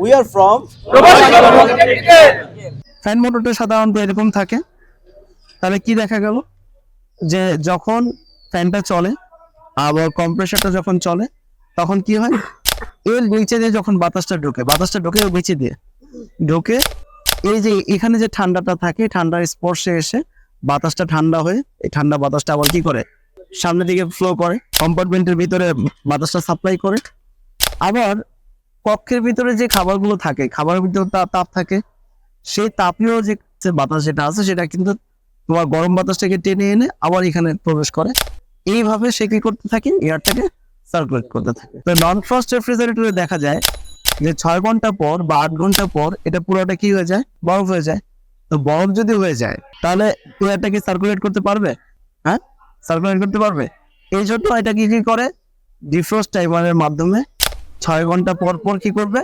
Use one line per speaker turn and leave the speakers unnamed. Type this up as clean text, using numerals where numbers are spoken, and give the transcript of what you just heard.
We are from
fan মোটরটা সাধারণত এরকম থাকে। তাহলে কি দেখা গেল যে যখন ফ্যানটা চলে আবার কম্প্রেসারটা যখন চলে তখন কি হয়, এর নিচে দিয়ে যখন বাতাসটা ঢোকে ওর নিচে দিয়ে ঢোকে, এই যে এখানে যে ঠান্ডাটা থাকে ঠান্ডার স্পর্শে এসে বাতাসটা ঠান্ডা হয়ে এই ঠান্ডা বাতাসটা আবার কি করে সামনের দিকে ফ্লো করে, কম্পার্টমেন্টের ভিতরে বাতাসটা সাপ্লাই করে। আবার কক্ষের ভিতরে যে খাবারগুলো থাকে খাবারের ভিতরে তাপ থাকে, সেই তাপীয় যে বাতাস যেটা আছে সেটা কিন্তু তোমার গরম বাতাসটাকে টেনে এনে আবার এখানে প্রবেশ করে। এইভাবে সে কি করতে থাকে, এয়ারটাকে সার্কুলেট করতে থাকে। তো নন ফ্রস্ট রেফ্রিজারেটরে দেখা যায় যে 6 ঘন্টা পর বা 8 ঘন্টা পর এটা পুরোটা কি হয়ে যায়, বরফ হয়ে যায়। তো বরফ যদি হয়ে যায় তাহলে এয়ারটাকে সার্কুলেট করতে পারবে? হ্যাঁ, সার্কুলেট করতে পারবে। এই জন্য এটা কি করে, ডিফ্রস্ট টাইমারের মাধ্যমে 6 ঘন্টা পর পর কি করবে,